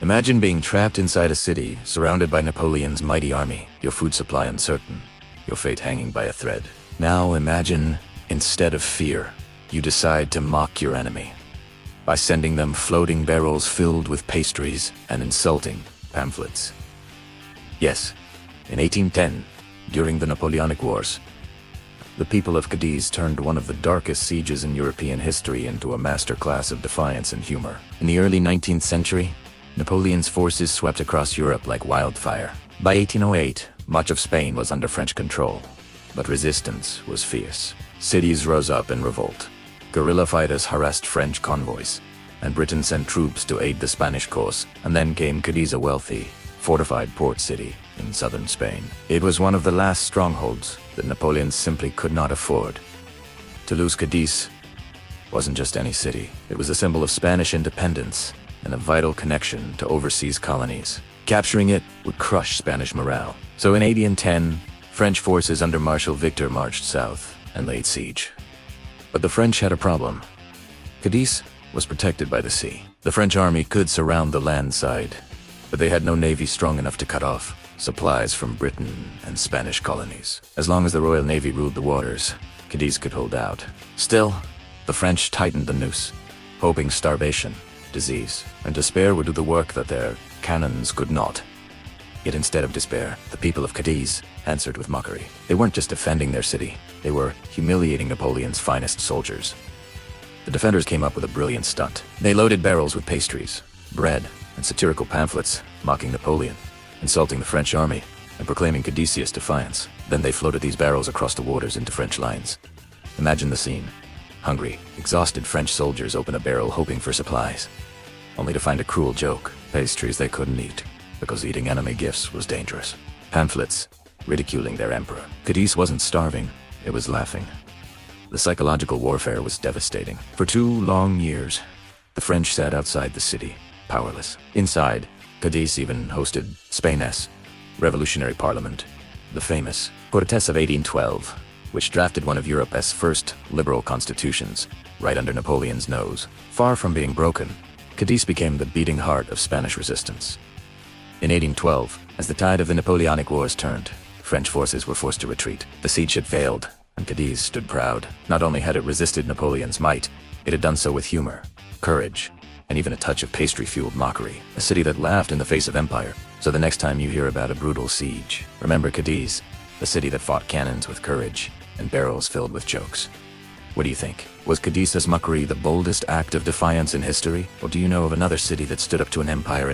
Imagine being trapped inside a city, surrounded by Napoleon's mighty army, your food supply uncertain, your fate hanging by a thread. Now imagine, instead of fear, you decide to mock your enemy by sending them floating barrels filled with pastries and insulting pamphlets. Yes, in 1810, during the Napoleonic Wars, the people of Cadiz turned one of the darkest sieges in European history into a masterclass of defiance and humor. In the early 19th century, Napoleon's forces swept across Europe like wildfire. By 1808, much of Spain was under French control, but resistance was fierce. Cities rose up in revolt. Guerrilla fighters harassed French convoys, and Britain sent troops to aid the Spanish cause. And then came Cadiz, a wealthy, fortified port city in southern Spain. It was one of the last strongholds that Napoleon simply could not afford. To lose Cadiz wasn't just any city. It was a symbol of Spanish independence and a vital connection to overseas colonies. Capturing it would crush Spanish morale. So in 1810, French forces under Marshal Victor marched south and laid siege. But the French had a problem. Cadiz was protected by the sea. The French army could surround the land side, but they had no navy strong enough to cut off supplies from Britain and Spanish colonies. As long as the Royal Navy ruled the waters, Cadiz could hold out. Still, the French tightened the noose, hoping starvation, disease, and despair would do the work that their cannons could not. Yet instead of despair, the people of Cadiz answered with mockery. They weren't just defending their city, they were humiliating Napoleon's finest soldiers. The defenders came up with a brilliant stunt. They loaded barrels with pastries, bread, and satirical pamphlets, mocking Napoleon, insulting the French army, and proclaiming Cadiz's defiance. Then they floated these barrels across the waters into French lines. Imagine the scene. Hungry, exhausted French soldiers open a barrel hoping for supplies, only to find a cruel joke: pastries they couldn't eat, because eating enemy gifts was dangerous. Pamphlets, ridiculing their emperor. Cadiz wasn't starving, it was laughing. The psychological warfare was devastating. For 2 long years, the French sat outside the city, powerless. Inside, Cadiz even hosted Spain's revolutionary parliament, the famous Cortes of 1812, which drafted one of Europe's first liberal constitutions, right under Napoleon's nose. Far from being broken, Cadiz became the beating heart of Spanish resistance. In 1812, as the tide of the Napoleonic Wars turned, French forces were forced to retreat. The siege had failed, and Cadiz stood proud. Not only had it resisted Napoleon's might, it had done so with humor, courage, and even a touch of pastry-fueled mockery. A city that laughed in the face of empire. So the next time you hear about a brutal siege, remember Cadiz, the city that fought cannons with courage and barrels filled with jokes. What do you think? Was Cadiz's mockery the boldest act of defiance in history? Or do you know of another city that stood up to an empire in